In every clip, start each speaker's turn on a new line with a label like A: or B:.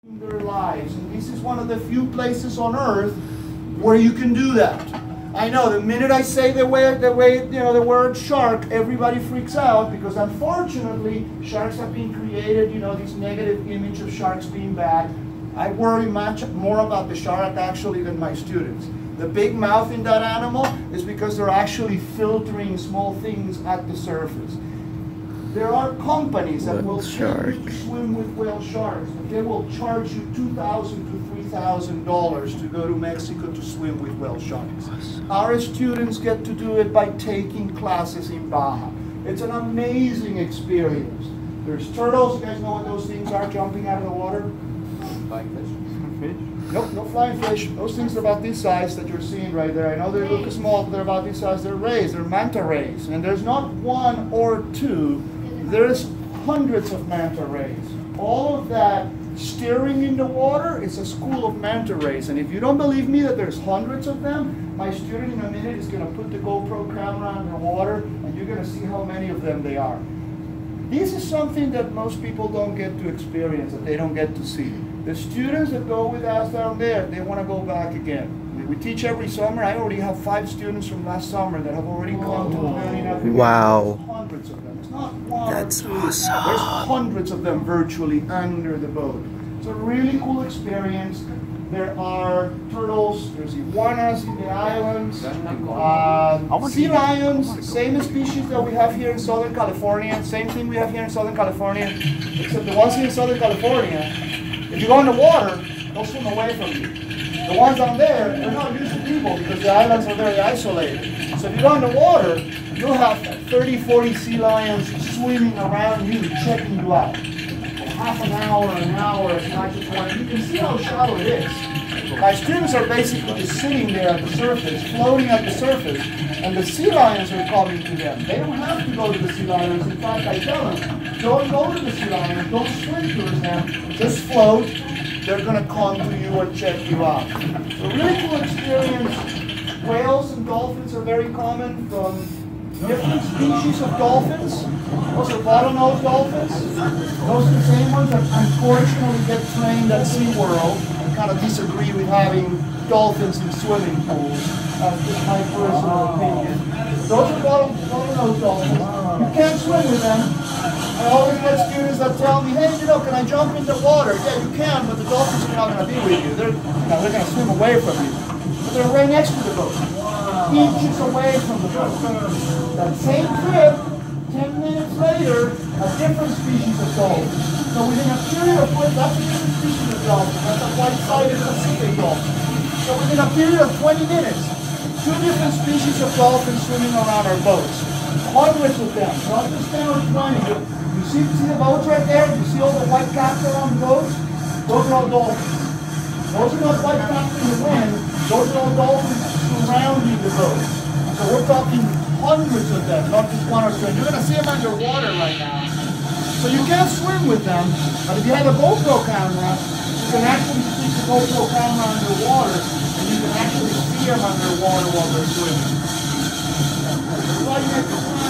A: their lives, and this is one of the few places on earth where you can do that. I know the minute I say the word shark, everybody freaks out because unfortunately sharks have been created, this negative image of sharks being bad. I worry much more about the shark actually than my students. The big mouth in that animal is because they're actually filtering small things at the surface. There are companies that will send you to swim with whale sharks, but they will charge you $2,000 to $3,000 to go to Mexico to swim with whale sharks. Our students get to do it by taking classes in Baja. It's an amazing experience. There's turtles. You guys know what those things are jumping out of the water?
B: Flying fish?
A: Nope, no flying fish. Those things are about this size that you're seeing right there. I know they look small, but they're about this size. They're rays. They're manta rays. And there's not one or two. There's hundreds of manta rays. All of that steering in the water is a school of manta rays. And if you don't believe me that there's hundreds of them, my student in a minute is going to put the GoPro camera in the water, and you're going to see how many of them there are. This is something that most people don't get to experience, that they don't get to see. The students that go with us down there, they want to go back again. We teach every summer. I already have 5 students from last summer that have already come to learning up.
C: Wow.
A: There's hundreds of them. It's not one.
C: That's
A: or two.
C: awesome.
A: There's hundreds of them virtually under the boat. It's a really cool experience. There are turtles, there's iguanas in the islands, sea lions, same species that we have here in Southern California, same thing we have here in Southern California, except the ones here in Southern California, if you go in the water, they'll swim away from you. The ones down there, they're not used to people because the islands are very isolated. So if you go in the water, you'll have 30, 40 sea lions swimming around you, checking you out. Half an hour, it's not just one. You can see how shallow it is. My students are basically just sitting there at the surface, floating at the surface, and the sea lions are coming to them. They don't have to go to the sea lions. In fact, I tell them, don't go to the sea lions, don't swim towards them, just float. They're going to come to you and check you out. So really cool experience. Whales and dolphins are very common from different species of dolphins. Those are bottlenose dolphins. Those are the same ones that unfortunately get trained at SeaWorld. I kind of disagree with having dolphins in swimming pools. That's just my personal opinion. Those are bottlenose dolphins. You can't swim with them. I always get students that tell me, hey, can I jump in the water? Yeah, you can, but the dolphins are not going to be with you. They're going to swim away from you. But they're right next to the boat. Inches away from the boat. That same trip, 10 minutes later, a different species of dolphin. So within a period of, that's a different species of dolphin. That's a white-sided Pacific dolphin. So within a period of 20 minutes, 2 different species of dolphins swimming around our boats. Hundreds of them, not just 10 or 20. You see the boats right there? You see all the white caps around the boats? Those are all dolphins. Those are not white caps in the wind. Those are all dolphins surrounding the boat. So we're talking hundreds of them, not just 1 or 2. And you're going to see them underwater right now. So you can't swim with them, but if you have a GoPro camera, you can actually stick the GoPro camera underwater, and you can actually see them underwater while they're swimming. Right next to the boat.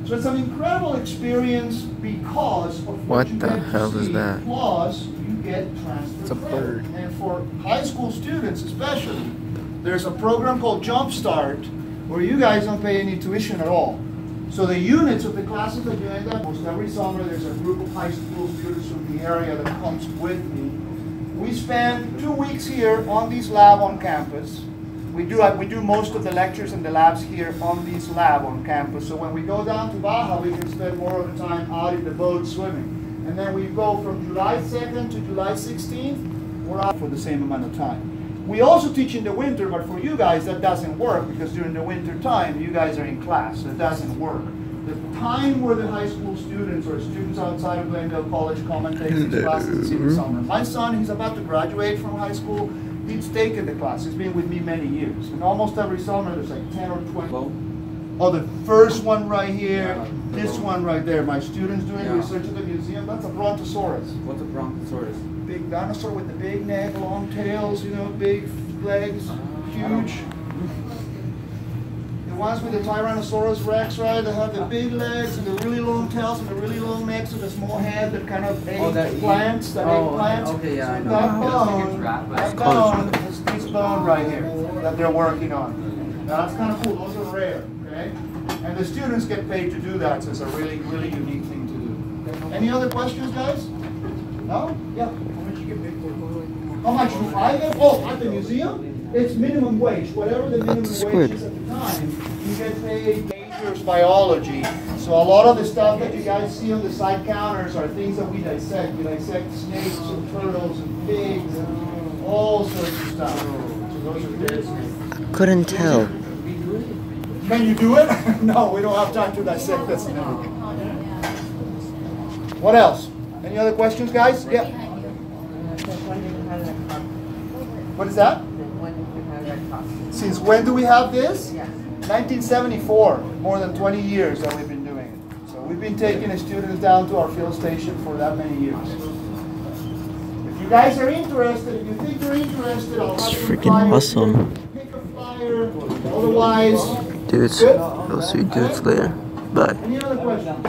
A: So it's an incredible experience because of what you
C: the
A: get
C: hell
A: to
C: is
A: see.
C: that?
A: Plus, you get transfer
C: It's a
A: credit.
C: bird.
A: And for high school students especially, there's a program called Jumpstart where you guys don't pay any tuition at all. So the units of the classes that you end up, most every summer there's a group of high school students from the area that comes with me. We spend 2 weeks here on this lab on campus. We do most of the lectures and the labs here on this lab on campus. So when we go down to Baja, we can spend more of the time out in the boat swimming. And then we go from July 2nd to July 16th, we're out for the same amount of time. We also teach in the winter, but for you guys that doesn't work because during the winter time, you guys are in class, so it doesn't work. The time where the high school students or students outside of Glendale College come and take these classes in the summer. My son, he's about to graduate from high school. He's taken the class. He's been with me many years. And almost every summer there's like 10 or 20. Oh, the first one right here, this one right there. My students doing research at the museum. That's a brontosaurus.
B: What's a brontosaurus?
A: Big dinosaur with the big neck, long tails, big legs, huge. ones with the Tyrannosaurus Rex, right? They have the big legs and the really long tails and the really long necks and the small head that kind of eggplants.
B: Okay, yeah, I know.
A: That bone is this bone right here that they're working on. Now, that's kind of cool. Those are rare, okay? And the students get paid to do that, so it's a really, really unique thing to do. Okay. Any other questions, guys? No? Yeah. How much you get paid for? How much do I get? Oh, at the museum? It's minimum wage. Whatever the minimum wage is at the time, you get paid majors biology. So a lot of the stuff that you guys see on the side counters are things that we dissect. We dissect snakes and turtles and pigs and all sorts of stuff. So those are dead snakes.
C: Couldn't tell.
A: Can you do it? No, we don't have time to dissect this and everything. What else? Any other questions, guys? Yeah. What is that? Since when do we have this? 1974, more than 20 years that we've been doing it. So we've been taking the students down to our field station for that many years. If you guys are interested, if you think you're interested, I'll have some
C: freaking
A: flyers.
C: awesome.
A: Pick a flyer. Otherwise,
C: Dudes, I'll see you dudes later. Bye.
A: any other questions?